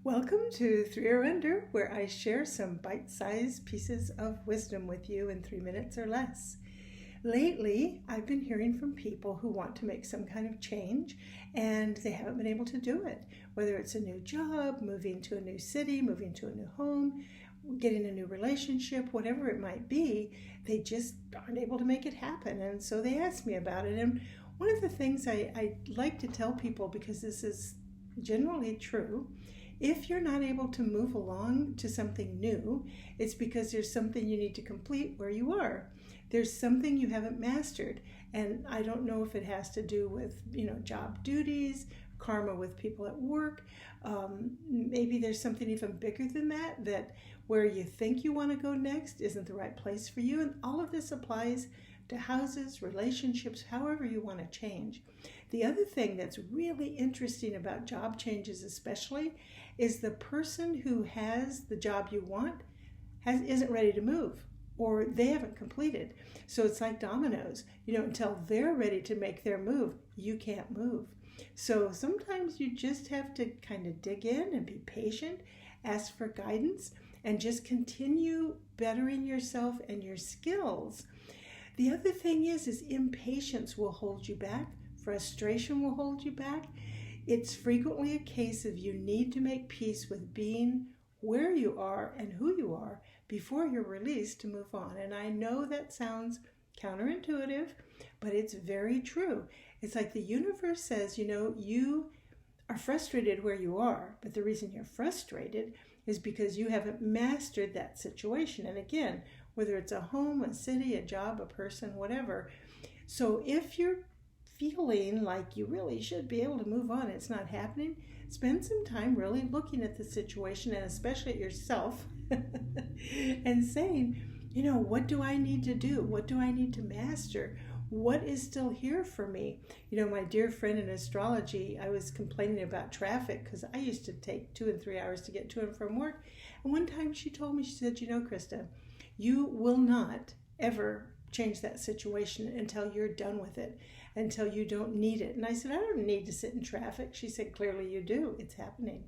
Welcome to Three or Under, where I share some bite-sized pieces of wisdom with you in 3 minutes or less. Lately, I've been hearing from people who want to make some kind of change and they haven't been able to do it. Whether it's a new job, moving to a new city, moving to a new home, getting a new relationship, whatever it might be, they just aren't able to make it happen. And so they asked me about it. And one of the things I like to tell people, because this is generally true, if you're not able to move along to something new, it's because there's something you need to complete where you are. There's something you haven't mastered. And I don't know if it has to do with, job duties, karma with people at work. Maybe there's something even bigger than that where you think you want to go next isn't the right place for you. And all of this applies to houses, relationships, however you want to change. The other thing that's really interesting about job changes especially is the person who has the job you want isn't ready to move, or they haven't completed. So it's like dominoes. Until they're ready to make their move, you can't move. So sometimes you just have to kind of dig in and be patient, ask for guidance, and just continue bettering yourself and your skills. The other thing is impatience will hold you back. Frustration will hold you back. It's frequently a case of you need to make peace with being where you are and who you are before you're released to move on. And I know that sounds counterintuitive, but it's very true. It's like the universe says, you are frustrated where you are, but the reason you're frustrated is because you haven't mastered that situation. And again, whether it's a home, a city, a job, a person, whatever. So if you're feeling like you really should be able to move on, it's not happening, spend some time really looking at the situation and especially at yourself and saying, what do I need to do? What do I need to master? What is still here for me? My dear friend in astrology, I was complaining about traffic because I used to take 2 and 3 hours to get to and from work. And one time she told me, she said, Krista, you will not ever change that situation until you're done with it, until you don't need it. And I said, I don't need to sit in traffic. She said, clearly you do. It's happening.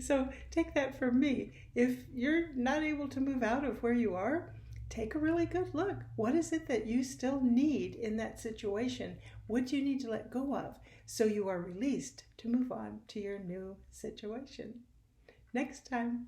So take that from me. If you're not able to move out of where you are, take a really good look. What is it that you still need in that situation? What do you need to let go of so you are released to move on to your new situation? Next time.